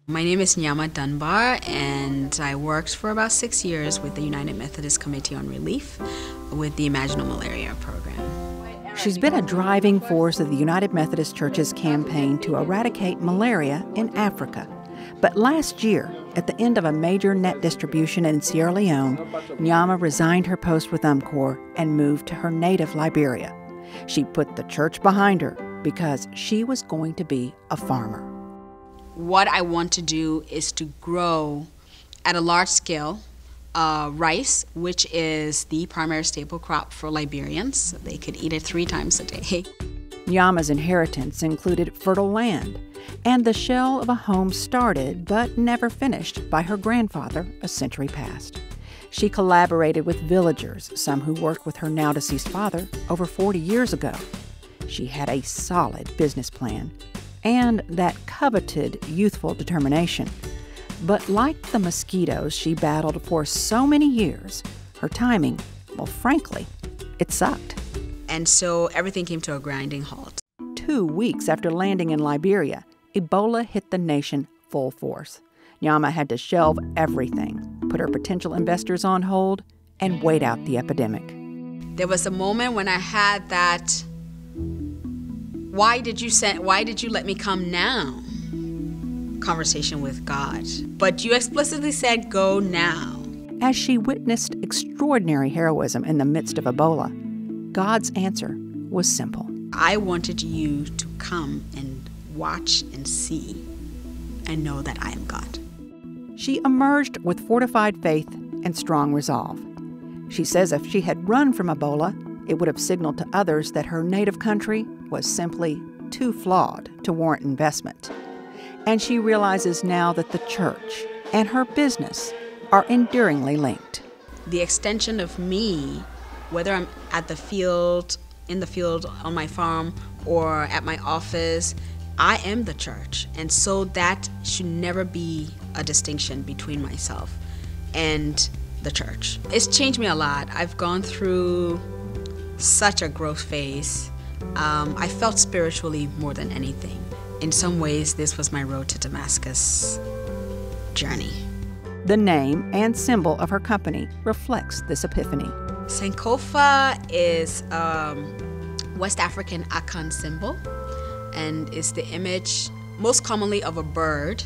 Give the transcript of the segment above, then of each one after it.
My name is Nyamah Dunbar, and I worked for about 6 years with the United Methodist Committee on Relief with the Imaginal Malaria program. She's been a driving force of the United Methodist Church's campaign to eradicate malaria in Africa. But last year, at the end of a major net distribution in Sierra Leone, Nyamah resigned her post with UMCOR and moved to her native Liberia. She put the church behind her because she was going to be a farmer. What I want to do is to grow at a large scale rice, which is the primary staple crop for Liberians. They could eat it 3 times a day. Nyamah's inheritance included fertile land and the shell of a home started but never finished by her grandfather a century past. She collaborated with villagers, some who worked with her now-deceased father over 40 years ago. She had a solid business plan and that coveted youthful determination. But like the mosquitoes she battled for so many years, her timing, well, frankly, it sucked. And so everything came to a grinding halt. 2 weeks after landing in Liberia, Ebola hit the nation full force. Nyamah had to shelve everything, put her potential investors on hold, and wait out the epidemic. There was a moment when I had that, why did you let me come now? Conversation with God. But you explicitly said, go now. As she witnessed extraordinary heroism in the midst of Ebola, God's answer was simple. I wanted you to come and watch and see and know that I am God. She emerged with fortified faith and strong resolve. She says if she had run from Ebola, it would have signaled to others that her native country was simply too flawed to warrant investment. And she realizes now that the church and her business are enduringly linked. The extension of me, whether I'm at the field, in the field, on my farm, or at my office, I am the church. And so that should never be a distinction between myself and the church. It's changed me a lot. I've gone through such a growth phase. I felt spiritually more than anything. In some ways, this was my road to Damascus journey. The name and symbol of her company reflects this epiphany. Sankofa is a West African Akan symbol, and is the image most commonly of a bird,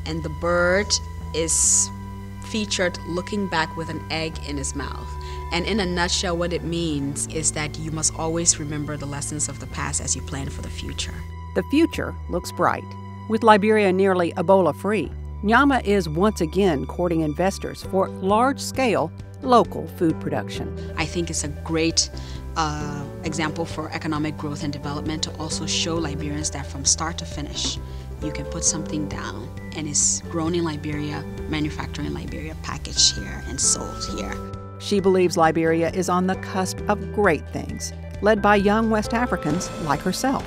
and the bird is featured looking back with an egg in his mouth. And in a nutshell, what it means is that you must always remember the lessons of the past as you plan for the future. The future looks bright. With Liberia nearly Ebola-free, Nyamah is once again courting investors for large-scale local food production. I think it's a great example for economic growth and development to also show Liberians that from start to finish, you can put something down and it's grown in Liberia, manufactured in Liberia, packaged here, and sold here. She believes Liberia is on the cusp of great things, led by young West Africans like herself.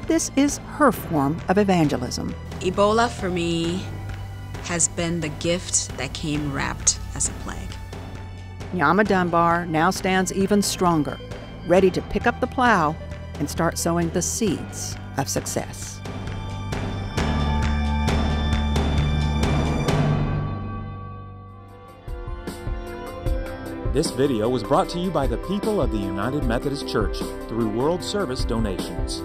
This is her form of evangelism. Ebola, for me, has been the gift that came wrapped as a plague. Nyamah Dunbar now stands even stronger, ready to pick up the plow and start sowing the seeds of success. This video was brought to you by the people of the United Methodist Church through World Service donations.